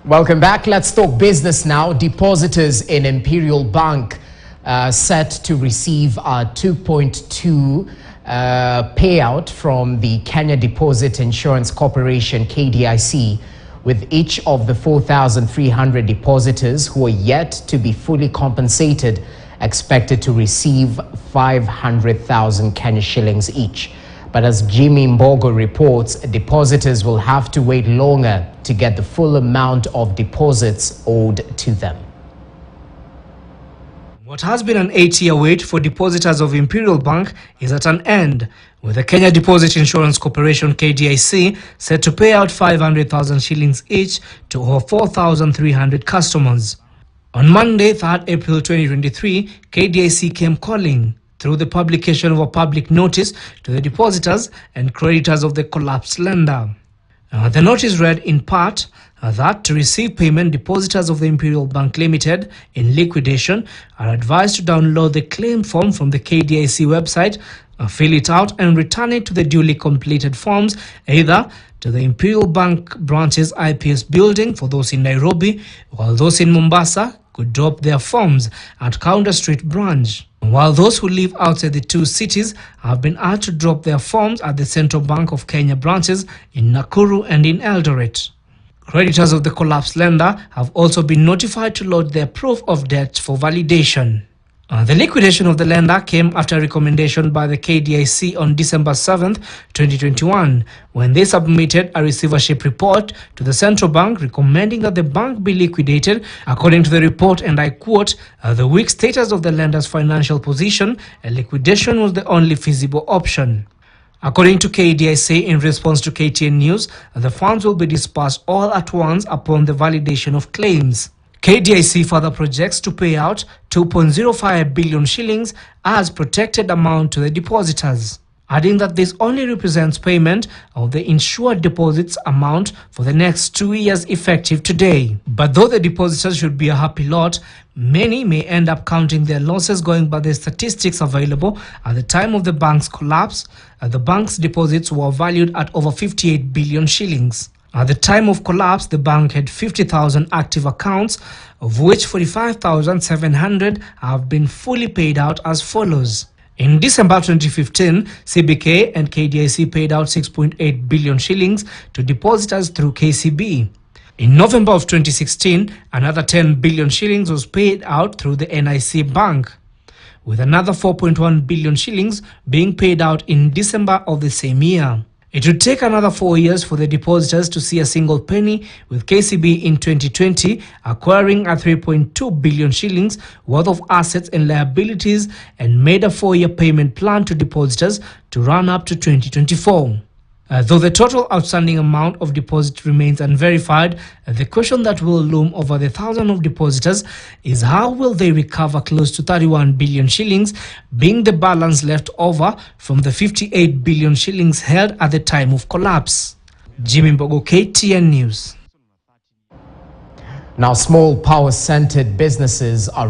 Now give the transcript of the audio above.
Welcome back. Let's talk business now. Depositors in Imperial Bank set to receive a 2.2 payout from the Kenya Deposit Insurance Corporation, KDIC, with each of the 4,300 depositors who are yet to be fully compensated expected to receive 500,000 Kenya shillings each. But as Jimmy Mbogo reports, depositors will have to wait longer to get the full amount of deposits owed to them. What has been an 8-year wait for depositors of Imperial Bank is at an end, with the Kenya Deposit Insurance Corporation KDIC set to pay out 500,000 shillings each to over 4,300 customers. On Monday, 3rd April 2023, KDIC came calling through the publication of a public notice to the depositors and creditors of the collapsed lender. The notice read in part that to receive payment, depositors of the Imperial Bank Limited in liquidation are advised to download the claim form from the KDIC website, fill it out and return it to the duly completed forms either to the Imperial Bank branch's IPS building for those in Nairobi, while those in Mombasa could drop their forms at Counter Street branch, while those who live outside the two cities have been asked to drop their forms at the Central Bank of Kenya branches in Nakuru and in Eldoret. Creditors of the collapsed lender have also been notified to load their proof of debt for validation. The liquidation of the lender came after a recommendation by the KDIC on December 7th, 2021, when they submitted a receivership report to the central bank recommending that the bank be liquidated. According to the report, and I quote, the weak status of the lender's financial position, a liquidation was the only feasible option. According to KDIC, in response to KTN News, the funds will be disbursed all at once upon the validation of claims. KDIC further projects to pay out 2.05 billion shillings as protected amount to the depositors, adding that this only represents payment of the insured deposits amount for the next 2 years effective today. But though the depositors should be a happy lot, many may end up counting their losses going by the statistics available at the time of the bank's collapse. The bank's deposits were valued at over 58 billion shillings. At the time of collapse, the bank had 50,000 active accounts, of which 45,700 have been fully paid out as follows. In December 2015, CBK and KDIC paid out 6.8 billion shillings to depositors through KCB. In November of 2016, another 10 billion shillings was paid out through the NIC Bank, with another 4.1 billion shillings being paid out in December of the same year. It would take another 4 years for the depositors to see a single penny, with KCB in 2020 acquiring a 3.2 billion shillings worth of assets and liabilities and made a 4-year payment plan to depositors to run up to 2024. Though the total outstanding amount of deposit remains unverified, the question that will loom over the thousands of depositors is how will they recover close to 31 billion shillings, being the balance left over from the 58 billion shillings held at the time of collapse. Jimmy Mbogo, KTN News. Now, small power-centered businesses are